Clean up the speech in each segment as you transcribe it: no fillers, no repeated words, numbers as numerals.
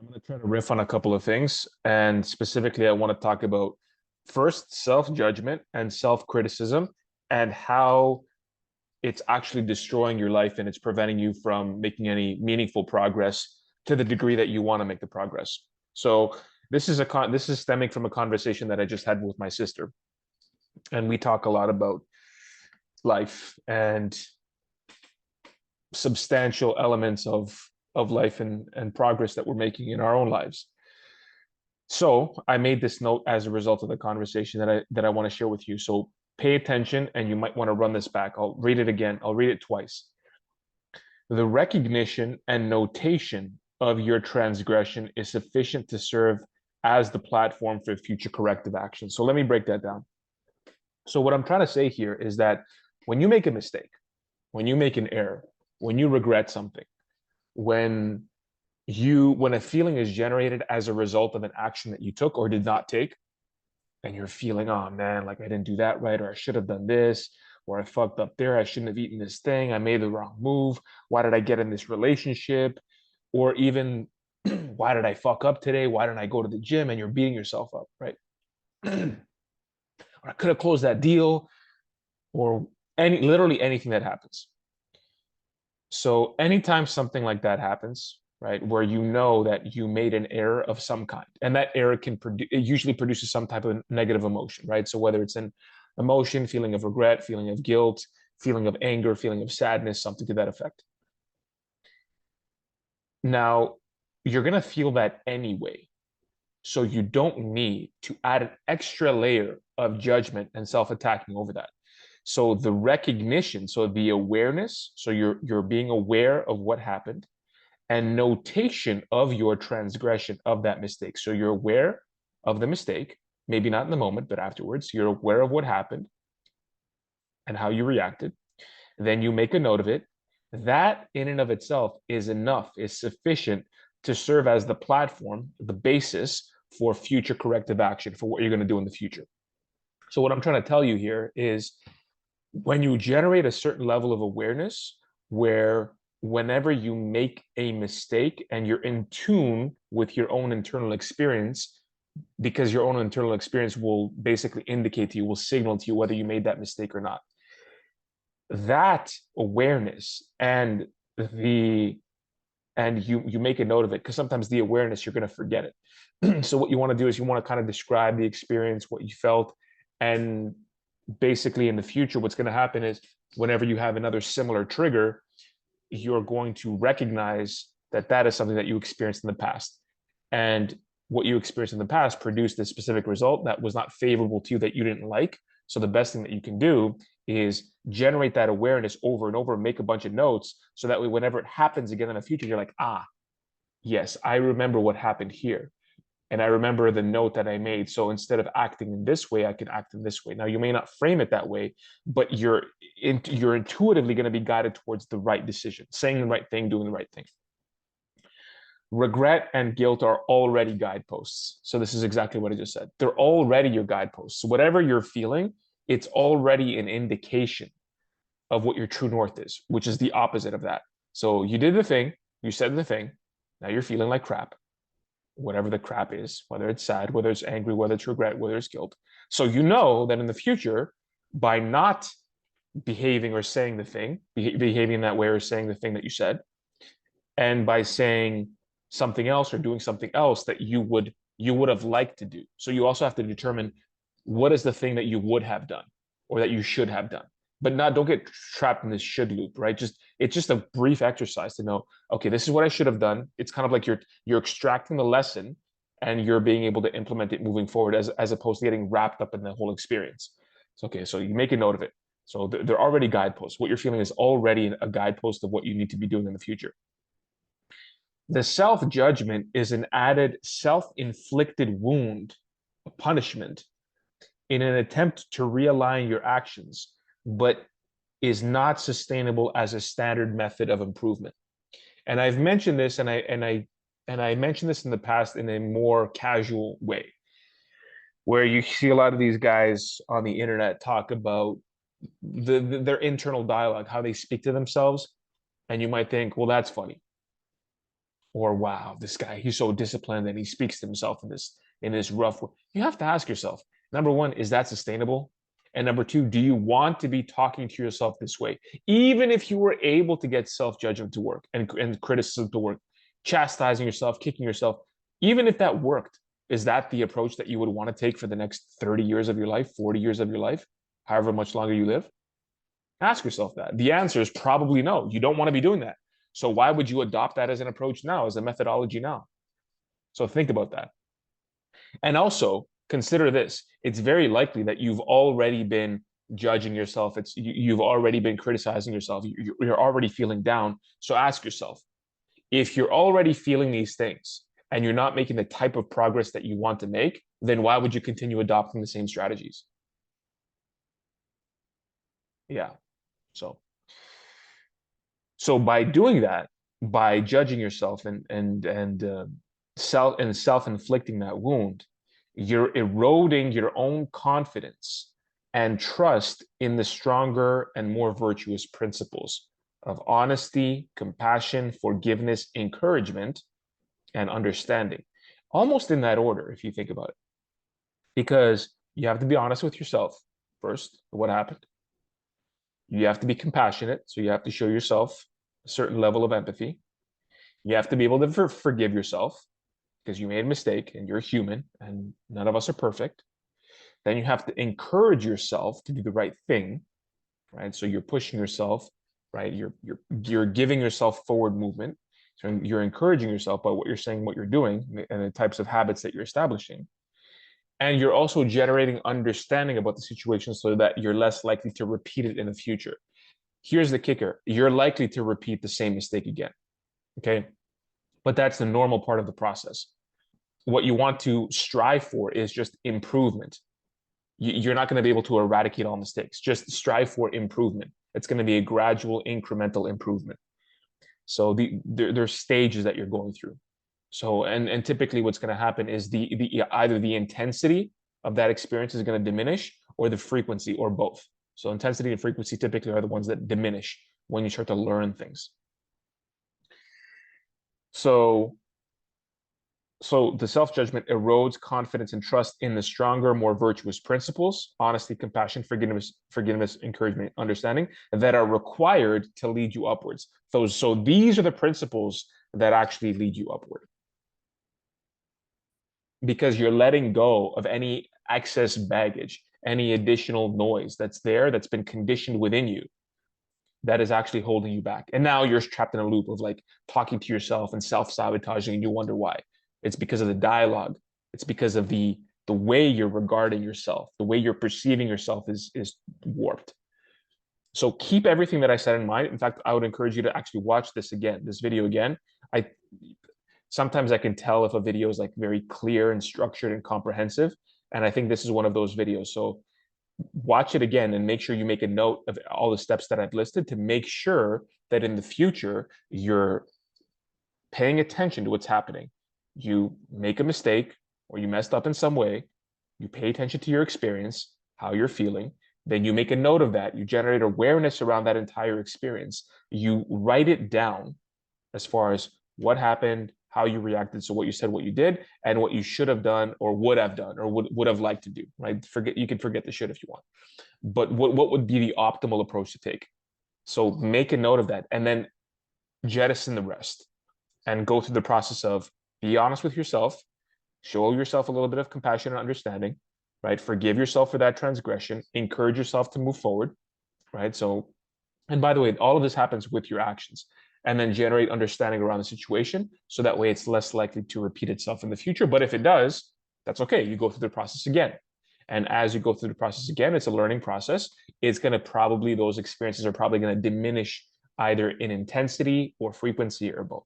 I'm going to try to riff on a couple of things. And specifically, I want to talk about first self-judgment and self-criticism and how it's actually destroying your life and it's preventing you from making any meaningful progress to the degree that you want to make the progress. So this is stemming from a conversation that I just had with my sister. And we talk a lot about life and substantial elements of life and progress that we're making in our own lives. So I made this note as a result of the conversation that I want to share with you. So pay attention, and you might want to run this back. I'll read it again. I'll read it twice. The recognition and notation of your transgression is sufficient to serve as the platform for future corrective action. So let me break that down. So what I'm trying to say here is that when you make a mistake, when you make an error, when you regret something, when when a feeling is generated as a result of an action that you took or did not take, and you're feeling, oh man, like I didn't do that right, or I should have done this, or I fucked up there, I shouldn't have eaten this thing, I made the wrong move, why did I get in this relationship, or even why did I fuck up today, why didn't I go to the gym, and you're beating yourself up, right? Or I could have closed that deal, or literally anything that happens. So anytime something like that happens, right, where you know that you made an error of some kind, and that error it usually produces some type of negative emotion, right? So whether it's an emotion, feeling of regret, feeling of guilt, feeling of anger, feeling of sadness, something to that effect. Now, you're going to feel that anyway. So you don't need to add an extra layer of judgment and self-attacking over that. So the recognition, so the awareness, so you're being aware of what happened, and notation of your transgression of that mistake. So you're aware of the mistake, maybe not in the moment, but afterwards, you're aware of what happened and how you reacted. Then you make a note of it. That in and of itself is enough, is sufficient to serve as the platform, the basis for future corrective action for what you're going to do in the future. So what I'm trying to tell you here is when you generate a certain level of awareness where whenever you make a mistake and you're in tune with your own internal experience, because your own internal experience will basically indicate to you, will signal to you whether you made that mistake or not. That awareness and you make a note of it, because sometimes the awareness, you're going to forget it. So what you want to do is you want to kind of describe the experience, what you felt, and basically in the future, what's going to happen is whenever you have another similar trigger, you're going to recognize that that is something that you experienced in the past. And what you experienced in the past produced a specific result that was not favorable to you, that you didn't like. So the best thing that you can do is generate that awareness over and over, make a bunch of notes. So that way, whenever it happens again in the future, you're like, ah, yes, I remember what happened here. And I remember the note that I made. So instead of acting in this way, I can act in this way. Now, you may not frame it that way, but you're intuitively going to be guided towards the right decision, saying the right thing, doing the right thing. Regret and guilt are already guideposts. So this is exactly what I just said. They're already your guideposts. So whatever you're feeling, it's already an indication of what your true north is, which is the opposite of that. So you did the thing, you said the thing, now you're feeling like crap, whatever the crap is, whether it's sad, whether it's angry, whether it's regret, whether it's guilt. So you know that in the future, by not behaving or saying the thing, behaving that way or saying the thing that you said, and by saying something else or doing something else that you would have liked to do. So you also have to determine what is the thing that you would have done or that you should have done. But don't get trapped in this should loop, right? It's just a brief exercise to know, okay, this is what I should have done. It's kind of like you're extracting the lesson and you're being able to implement it moving forward as opposed to getting wrapped up in the whole experience. So, okay, so you make a note of it. So they're already guideposts. What you're feeling is already a guidepost of what you need to be doing in the future. The self-judgment is an added self-inflicted wound, a punishment, in an attempt to realign your actions, but is not sustainable as a standard method of improvement. And I've mentioned this, and I mentioned this in the past in a more casual way, where you see a lot of these guys on the internet talk about their internal dialogue, how they speak to themselves, and you might think, well, that's funny. Or wow, this guy, he's so disciplined and he speaks to himself in this rough way. You have to ask yourself, number one, is that sustainable? And number two, do you want to be talking to yourself this way? Even if you were able to get self-judgment to work and criticism to work, chastising yourself, kicking yourself, even if that worked, is that the approach that you would want to take for the next 30 years of your life, 40 years of your life, however much longer you live? Ask yourself that. The answer is probably no. You don't want to be doing that. So why would you adopt that as an approach now, as a methodology now? So think about that. And also consider this. It's very likely that you've already been judging yourself. You've already been criticizing yourself. You're already feeling down. So ask yourself, if you're already feeling these things and you're not making the type of progress that you want to make, then why would you continue adopting the same strategies? Yeah. So by doing that, by judging yourself and self-inflicting that wound, you're eroding your own confidence and trust in the stronger and more virtuous principles of honesty, compassion, forgiveness, encouragement, and understanding. Almost in that order, if you think about it. Because you have to be honest with yourself first, what happened. You have to be compassionate, so you have to show yourself a certain level of empathy. You have to be able to forgive yourself because you made a mistake and you're human and none of us are perfect. Then you have to encourage yourself to do the right thing, right? So you're pushing yourself, right? You're giving yourself forward movement. So you're encouraging yourself by what you're saying, what you're doing, and the types of habits that you're establishing. And you're also generating understanding about the situation so that you're less likely to repeat it in the future. Here's the kicker. You're likely to repeat the same mistake again. Okay. But that's the normal part of the process. What you want to strive for is just improvement. You're not going to be able to eradicate all mistakes. Just strive for improvement. It's going to be a gradual, incremental improvement. So there's stages that you're going through. So and typically what's going to happen is either the intensity of that experience is going to diminish or the frequency or both. So intensity and frequency typically are the ones that diminish when you start to learn things. So the self-judgment erodes confidence and trust in the stronger, more virtuous principles, honesty, compassion, forgiveness, encouragement, understanding, that are required to lead you upwards. So these are the principles that actually lead you upward. Because you're letting go of any excess baggage, any additional noise that's there, that's been conditioned within you, that is actually holding you back. And now you're trapped in a loop of like talking to yourself and self-sabotaging, and you wonder why. It's because of the dialogue. It's because of the way you're regarding yourself, the way you're perceiving yourself is warped. So keep everything that I said in mind. In fact, I would encourage you to actually watch this video again. Sometimes I can tell if a video is like very clear and structured and comprehensive. And I think this is one of those videos. So watch it again and make sure you make a note of all the steps that I've listed to make sure that in the future, you're paying attention to what's happening. You make a mistake or you messed up in some way, you pay attention to your experience, how you're feeling, then you make a note of that. You generate awareness around that entire experience. You write it down as far as what happened, how you reacted, so what you said, what you did, and what you should have done or would have done or would have liked to do, right? You can forget the should if you want. But what would be the optimal approach to take? So make a note of that and then jettison the rest and go through the process of be honest with yourself, show yourself a little bit of compassion and understanding, right? Forgive yourself for that transgression, encourage yourself to move forward, right? So, and by the way, all of this happens with your actions, and then generate understanding around the situation. So that way it's less likely to repeat itself in the future. But if it does, that's okay. You go through the process again. And as you go through the process again, it's a learning process. It's going to probably, those experiences are probably going to diminish either in intensity or frequency or both.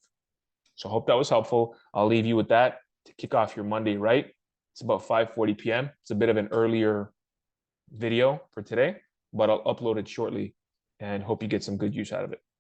So I hope that was helpful. I'll leave you with that to kick off your Monday, right? It's about 5:40 p.m. It's a bit of an earlier video for today, but I'll upload it shortly and hope you get some good use out of it.